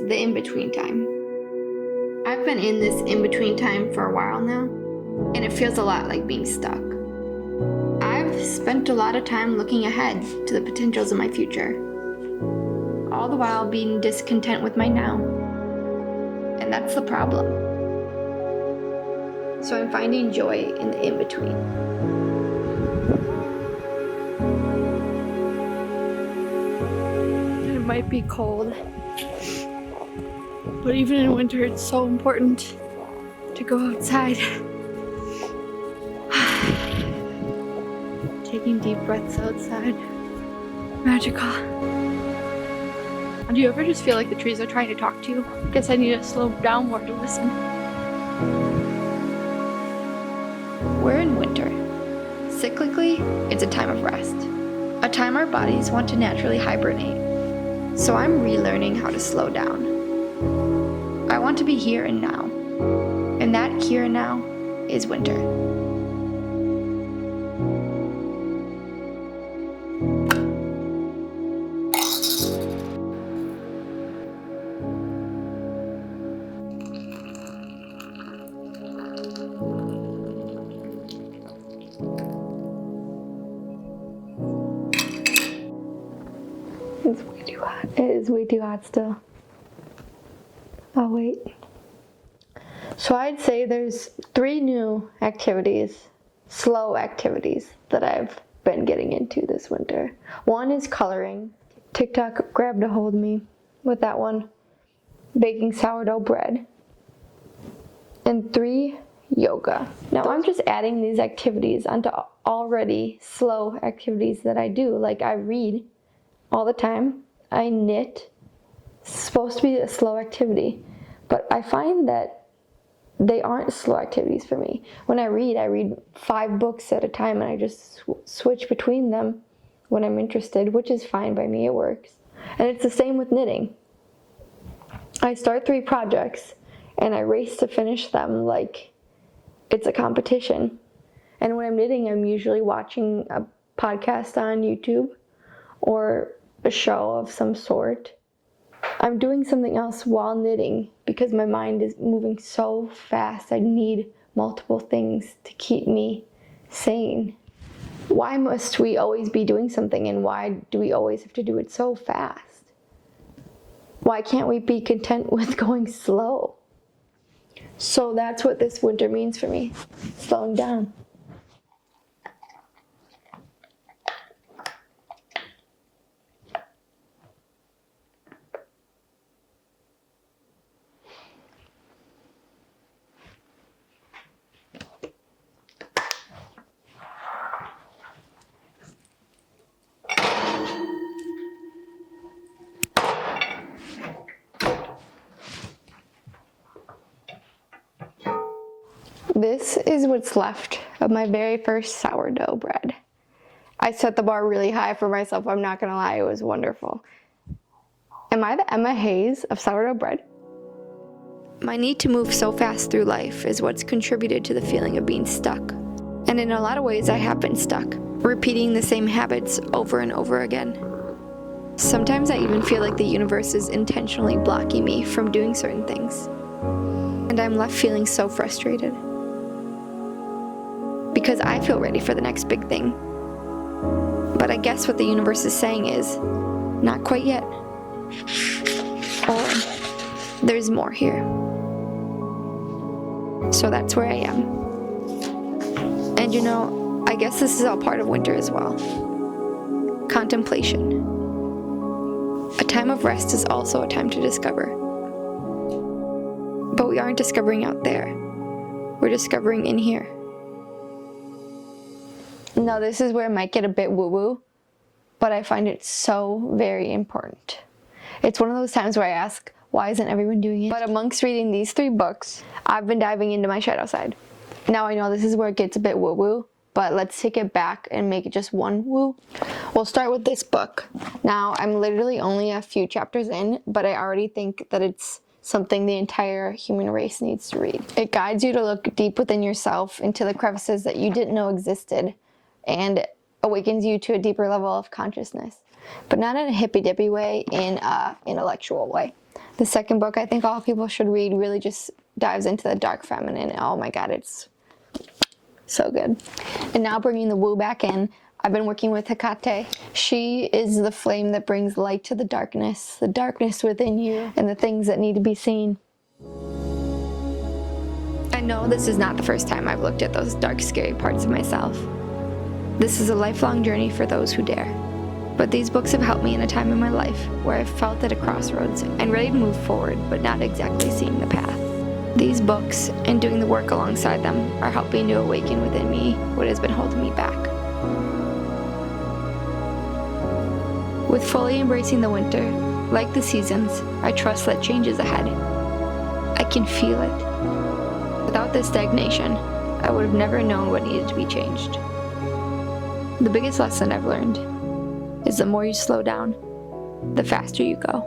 the in-between time. I've been in this in-between time for a while now, and it feels a lot like being stuck. I've spent a lot of time looking ahead to the potentials of my future, all the while being discontent with my now. And that's the problem. So I'm finding joy in the in-between. It might be cold, but even in winter, it's so important to go outside. Taking deep breaths outside. Magical. Do you ever just feel like the trees are trying to talk to you? I guess I need to slow down more to listen. We're in winter. Cyclically, it's a time of rest. A time our bodies want to naturally hibernate. So I'm relearning how to slow down. I want to be here and now. And that here and now is winter. It's way too hot. It is way too hot still. I'll wait. So I'd say there's 3 new activities, slow activities, that I've been getting into this winter. 1 is coloring. TikTok grabbed a hold of me with that one. Baking sourdough bread. And 3, yoga. Now I'm just adding these activities onto already slow activities that I do. Like I read all the time. I knit. It's supposed to be a slow activity. But I find that they aren't slow activities for me. When I read 5 books at a time, and I just switch between them when I'm interested, which is fine by me, it works. And it's the same with knitting. I start 3 projects, and I race to finish them like it's a competition. And when I'm knitting, I'm usually watching a podcast on YouTube or a show of some sort. I'm doing something else while knitting because my mind is moving so fast. I need multiple things to keep me sane. Why must we always be doing something, and why do we always have to do it so fast? Why can't we be content with going slow? So that's what this winter means for me, slowing down. This is what's left of my very first sourdough bread. I set the bar really high for myself, I'm not gonna lie, it was wonderful. Am I the Emma Hayes of sourdough bread? My need to move so fast through life is what's contributed to the feeling of being stuck. And in a lot of ways I have been stuck, repeating the same habits over and over again. Sometimes I even feel like the universe is intentionally blocking me from doing certain things. And I'm left feeling so frustrated. Because I feel ready for the next big thing. But I guess what the universe is saying is, not quite yet. Or, there's more here. So that's where I am. And you know, I guess this is all part of winter as well. Contemplation. A time of rest is also a time to discover. But we aren't discovering out there. We're discovering in here. Now this is where it might get a bit woo-woo, but I find it so very important. It's one of those times where I ask, why isn't everyone doing it? But amongst reading these 3 books, I've been diving into my shadow side. Now I know this is where it gets a bit woo-woo, but let's take it back and make it just one woo. We'll start with this book. Now I'm literally only a few chapters in, but I already think that it's something the entire human race needs to read. It guides you to look deep within yourself into the crevices that you didn't know existed, and awakens you to a deeper level of consciousness. But not in a hippy-dippy way, in an intellectual way. The second book I think all people should read really just dives into the dark feminine. Oh my god, it's so good. And now bringing the woo back in, I've been working with Hecate. She is the flame that brings light to the darkness within you, and the things that need to be seen. I know this is not the first time I've looked at those dark, scary parts of myself. This is a lifelong journey for those who dare. But these books have helped me in a time in my life where I've felt at a crossroads and ready to move forward, but not exactly seeing the path. These books, and doing the work alongside them, are helping to awaken within me what has been holding me back. With fully embracing the winter, like the seasons, I trust that change is ahead. I can feel it. Without this stagnation, I would have never known what needed to be changed. The biggest lesson I've learned is the more you slow down, the faster you go.